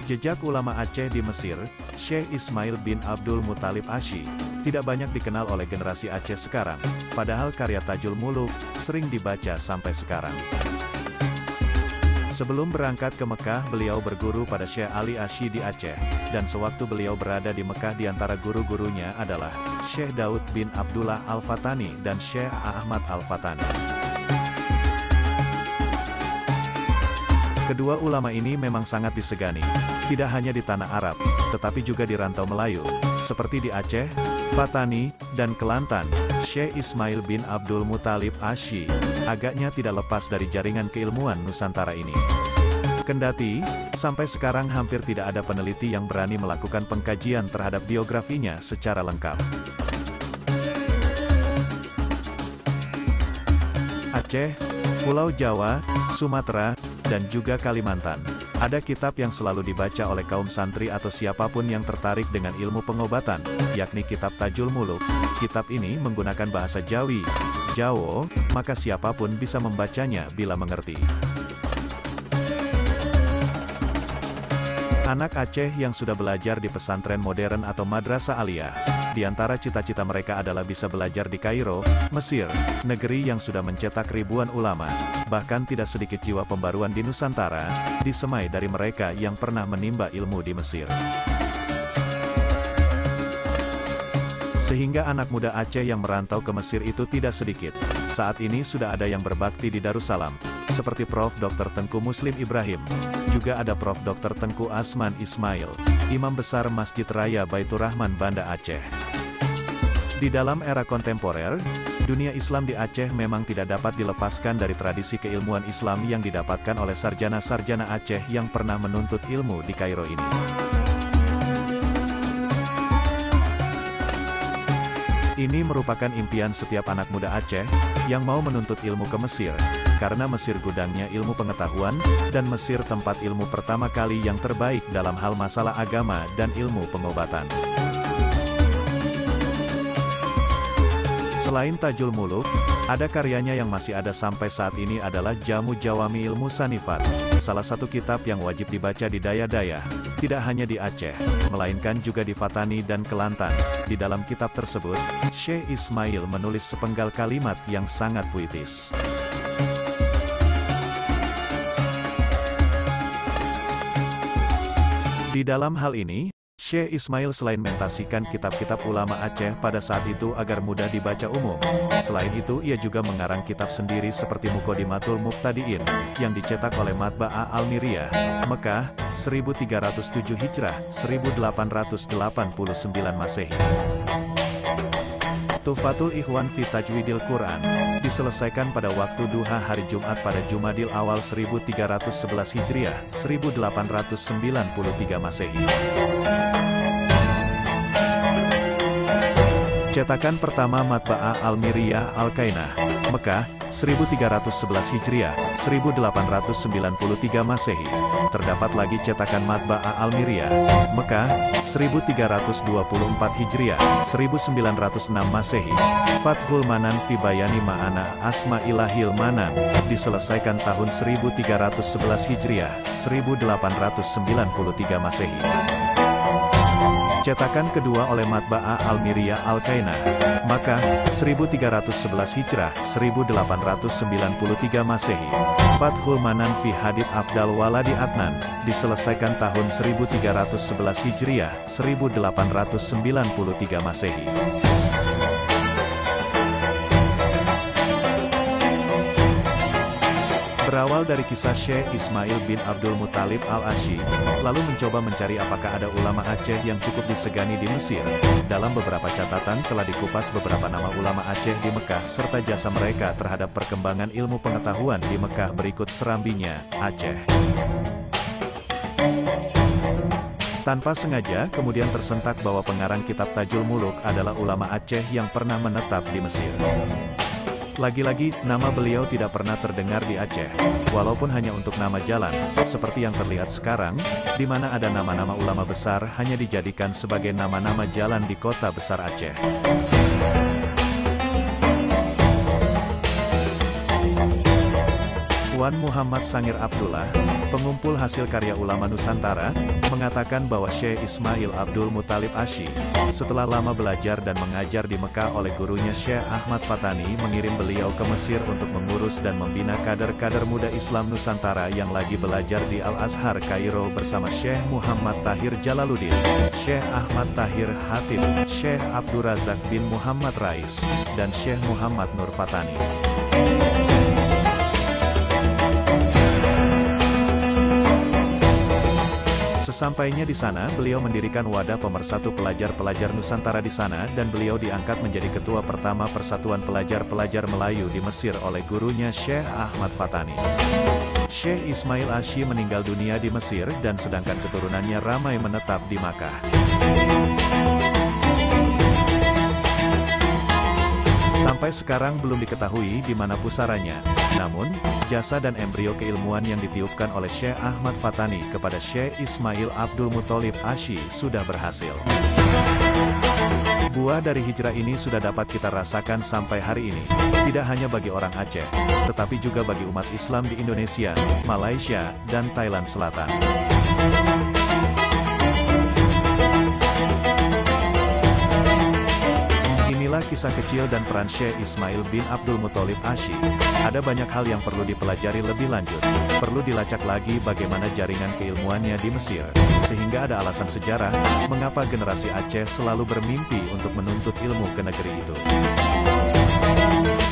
Jejak ulama Aceh di Mesir, Syekh Ismail bin Abdul Muthalib Asy, tidak banyak dikenal oleh generasi Aceh sekarang, padahal karya Tajul Muluk sering dibaca sampai sekarang. Sebelum berangkat ke Mekah, beliau berguru pada Syekh Ali Asy di Aceh, dan sewaktu beliau berada di Mekah di antara guru-gurunya adalah Syekh Daud bin Abdullah Al-Fatani dan Syekh Ahmad Al-Fatani. Kedua ulama ini memang sangat disegani, tidak hanya di tanah Arab, tetapi juga di rantau Melayu, seperti di Aceh, Fatani, dan Kelantan. Syekh Ismail bin Abdul Muthalib Asy agaknya tidak lepas dari jaringan keilmuan Nusantara ini. Kendati, sampai sekarang hampir tidak ada peneliti yang berani melakukan pengkajian terhadap biografinya secara lengkap. Aceh, Pulau Jawa, Sumatera, dan juga Kalimantan. Ada kitab yang selalu dibaca oleh kaum santri atau siapapun yang tertarik dengan ilmu pengobatan, yakni kitab Tajul Muluk. Kitab ini menggunakan bahasa Jawi, Jawa, maka siapapun bisa membacanya bila mengerti. Anak Aceh yang sudah belajar di pesantren modern atau madrasah aliyah, di antara cita-cita mereka adalah bisa belajar di Kairo, Mesir, negeri yang sudah mencetak ribuan ulama. Bahkan tidak sedikit jiwa pembaruan di Nusantara, disemai dari mereka yang pernah menimba ilmu di Mesir. Sehingga anak muda Aceh yang merantau ke Mesir itu tidak sedikit. Saat ini sudah ada yang berbakti di Darussalam, seperti Prof. Dr. Tengku Muslim Ibrahim. Juga ada Prof. Dr. Tengku Asman Ismail, Imam Besar Masjid Raya Baitur Rahman Banda Aceh. Di dalam era kontemporer, dunia Islam di Aceh memang tidak dapat dilepaskan dari tradisi keilmuan Islam yang didapatkan oleh sarjana-sarjana Aceh yang pernah menuntut ilmu di Kairo ini. Ini merupakan impian setiap anak muda Aceh yang mau menuntut ilmu ke Mesir, karena Mesir gudangnya ilmu pengetahuan, dan Mesir tempat ilmu pertama kali yang terbaik dalam hal masalah agama dan ilmu pengobatan. Selain Tajul Muluk, ada karyanya yang masih ada sampai saat ini adalah Jamu Jawami Ilmu Sanifat, salah satu kitab yang wajib dibaca di Daya-Daya, tidak hanya di Aceh, melainkan juga di Fatani dan Kelantan. Di dalam kitab tersebut, Syekh Ismail menulis sepenggal kalimat yang sangat puitis. Di dalam hal ini, Syekh Ismail selain mentasikan kitab-kitab ulama Aceh pada saat itu agar mudah dibaca umum. Selain itu ia juga mengarang kitab sendiri seperti Muqaddimatul Muqtadiin, yang dicetak oleh Matba'ah Al-Miriyah, Mekah, 1307 Hijrah, 1889 Masehi. Tuhfatul Ikhwan fi Tajwidil Quran, diselesaikan pada waktu duha hari Jumat pada Jumadil Awal 1311 Hijriah, 1893 Masehi. Cetakan pertama Matba'ah Al-Miriyah Al-Kainah, Mekah, 1311 Hijriah, 1893 Masehi. Terdapat lagi cetakan Matba'ah Al-Miriyah, Mekah, 1324 Hijriah, 1906 Masehi. Fathul Manan fi Bayani Ma'ana Asma'illahil Manan, diselesaikan tahun 1311 Hijriah, 1893 Masehi. Cetakan kedua oleh Matba'ah Al-Miriyah Al-Kainah, Makkah, 1311 Hijrah, 1893 Masehi. Fathul Manan fi Hadits Afdal Waladi Adnan, diselesaikan tahun 1311 Hijriah, 1893 Masehi. Berawal dari kisah Syekh Ismail bin Abdul Muthalib Al-Asy, lalu mencoba mencari apakah ada ulama Aceh yang cukup disegani di Mesir. Dalam beberapa catatan telah dikupas beberapa nama ulama Aceh di Mekah serta jasa mereka terhadap perkembangan ilmu pengetahuan di Mekah berikut serambinya, Aceh. Tanpa sengaja, kemudian tersentak bahwa pengarang kitab Tajul Muluk adalah ulama Aceh yang pernah menetap di Mesir. Lagi-lagi, nama beliau tidak pernah terdengar di Aceh, walaupun hanya untuk nama jalan, seperti yang terlihat sekarang, di mana ada nama-nama ulama besar hanya dijadikan sebagai nama-nama jalan di kota besar Aceh. Wan Muhammad Sangir Abdullah, pengumpul hasil karya ulama Nusantara, mengatakan bahwa Syekh Ismail Abdul Muthalib Asy, setelah lama belajar dan mengajar di Mekah oleh gurunya Syekh Ahmad Fatani, mengirim beliau ke Mesir untuk mengurus dan membina kader-kader muda Islam Nusantara yang lagi belajar di Al-Azhar Kairo bersama Syekh Muhammad Tahir Jalaluddin, Syekh Ahmad Tahir Hatib, Syekh Abdurrazak bin Muhammad Rais, dan Syekh Muhammad Nur Fatani. Sesampainya di sana, beliau mendirikan wadah pemersatu pelajar-pelajar Nusantara di sana dan beliau diangkat menjadi ketua pertama Persatuan Pelajar-Pelajar Melayu di Mesir oleh gurunya Syekh Ahmad Fatani. Syekh Ismail Asy meninggal dunia di Mesir dan sedangkan keturunannya ramai menetap di Makkah. Sampai sekarang belum diketahui di mana pusaranya. Namun, jasa dan embrio keilmuan yang ditiupkan oleh Syekh Ahmad Fatani kepada Syekh Ismail Abdul Muthalib Asy sudah berhasil. Buah dari hijrah ini sudah dapat kita rasakan sampai hari ini. Tidak hanya bagi orang Aceh, tetapi juga bagi umat Islam di Indonesia, Malaysia, dan Thailand Selatan. Inilah kisah kecil dan peran Syekh Ismail bin Abdul Muthalib Asy. Ada banyak hal yang perlu dipelajari lebih lanjut. Perlu dilacak lagi bagaimana jaringan keilmuannya di Mesir. Sehingga ada alasan sejarah, mengapa generasi Aceh selalu bermimpi untuk menuntut ilmu ke negeri itu.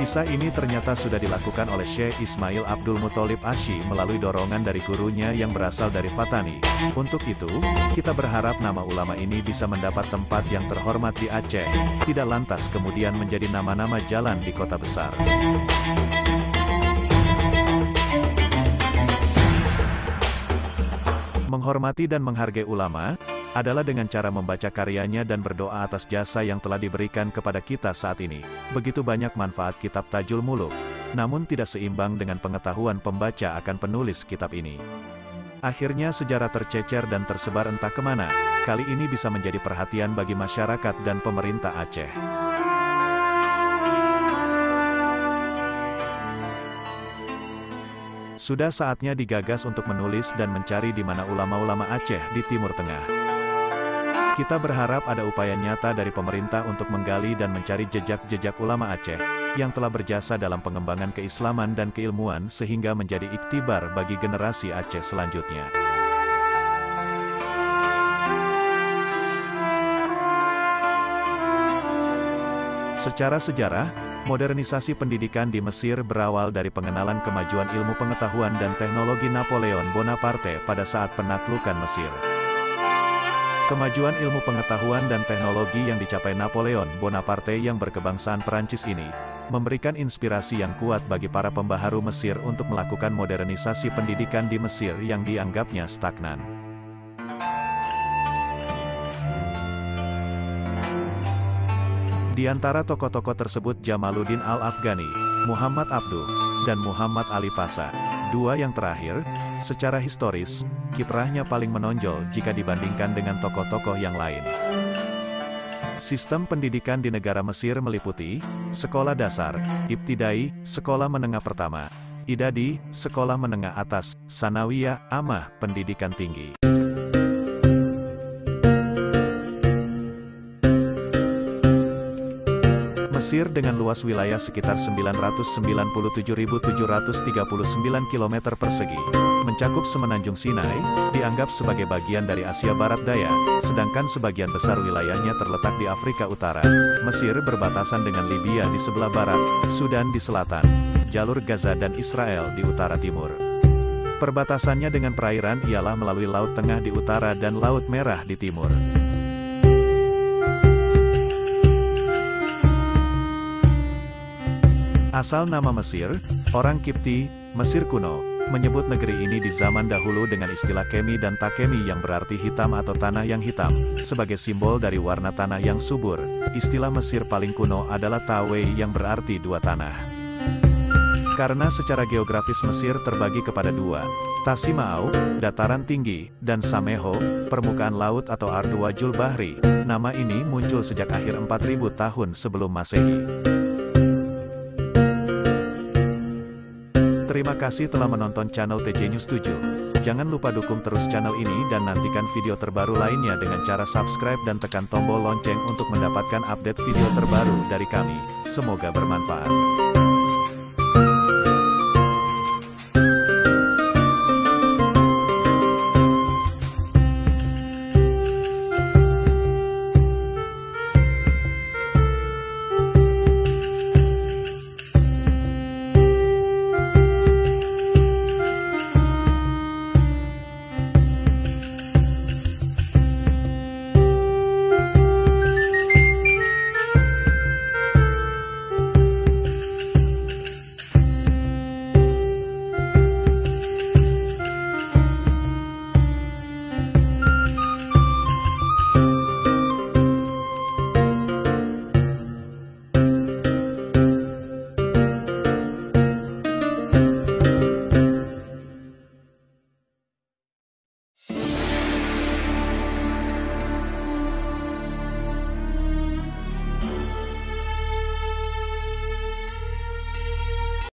Kisah ini ternyata sudah dilakukan oleh Syekh Ismail Abdul Muthalib Asy melalui dorongan dari gurunya yang berasal dari Fatani. Untuk itu, kita berharap nama ulama ini bisa mendapat tempat yang terhormat di Aceh, tidak lantas kemudian menjadi nama-nama jalan di kota besar. Menghormati dan menghargai ulama adalah dengan cara membaca karyanya dan berdoa atas jasa yang telah diberikan kepada kita saat ini. Begitu banyak manfaat kitab Tajul Muluk, namun tidak seimbang dengan pengetahuan pembaca akan penulis kitab ini. Akhirnya sejarah tercecer dan tersebar entah kemana. Kali ini bisa menjadi perhatian bagi masyarakat dan pemerintah Aceh. Sudah saatnya digagas untuk menulis dan mencari di mana ulama-ulama Aceh di Timur Tengah. Kita berharap ada upaya nyata dari pemerintah untuk menggali dan mencari jejak-jejak ulama Aceh, yang telah berjasa dalam pengembangan keislaman dan keilmuan sehingga menjadi iktibar bagi generasi Aceh selanjutnya. Secara sejarah, modernisasi pendidikan di Mesir berawal dari pengenalan kemajuan ilmu pengetahuan dan teknologi Napoleon Bonaparte pada saat penaklukan Mesir. Kemajuan ilmu pengetahuan dan teknologi yang dicapai Napoleon Bonaparte yang berkebangsaan Perancis ini, memberikan inspirasi yang kuat bagi para pembaharu Mesir untuk melakukan modernisasi pendidikan di Mesir yang dianggapnya stagnan. Di antara tokoh-tokoh tersebut Jamaluddin Al-Afghani, Muhammad Abduh, dan Muhammad Ali Pasha. Dua yang terakhir, secara historis, kiprahnya paling menonjol jika dibandingkan dengan tokoh-tokoh yang lain. Sistem pendidikan di negara Mesir meliputi sekolah dasar, ibtidai, sekolah menengah pertama, idadi, sekolah menengah atas, sanawiyah, amah, pendidikan tinggi. Mesir dengan luas wilayah sekitar 997.739 km persegi, mencakup semenanjung Sinai, dianggap sebagai bagian dari Asia Barat Daya, sedangkan sebagian besar wilayahnya terletak di Afrika Utara. Mesir berbatasan dengan Libya di sebelah barat, Sudan di selatan, jalur Gaza dan Israel di utara timur. Perbatasannya dengan perairan ialah melalui Laut Tengah di utara dan Laut Merah di timur. Asal nama Mesir, orang Kipti, Mesir kuno, menyebut negeri ini di zaman dahulu dengan istilah Kemi dan Takemi yang berarti hitam atau tanah yang hitam, sebagai simbol dari warna tanah yang subur. Istilah Mesir paling kuno adalah Tawei yang berarti dua tanah. Karena secara geografis Mesir terbagi kepada dua, Tasimau, dataran tinggi, dan Sameho, permukaan laut atau Arduajul Bahri. Nama ini muncul sejak akhir 4000 tahun sebelum Masehi. Terima kasih telah menonton channel TJ News 7. Jangan lupa dukung terus channel ini dan nantikan video terbaru lainnya dengan cara subscribe dan tekan tombol lonceng untuk mendapatkan update video terbaru dari kami. Semoga bermanfaat.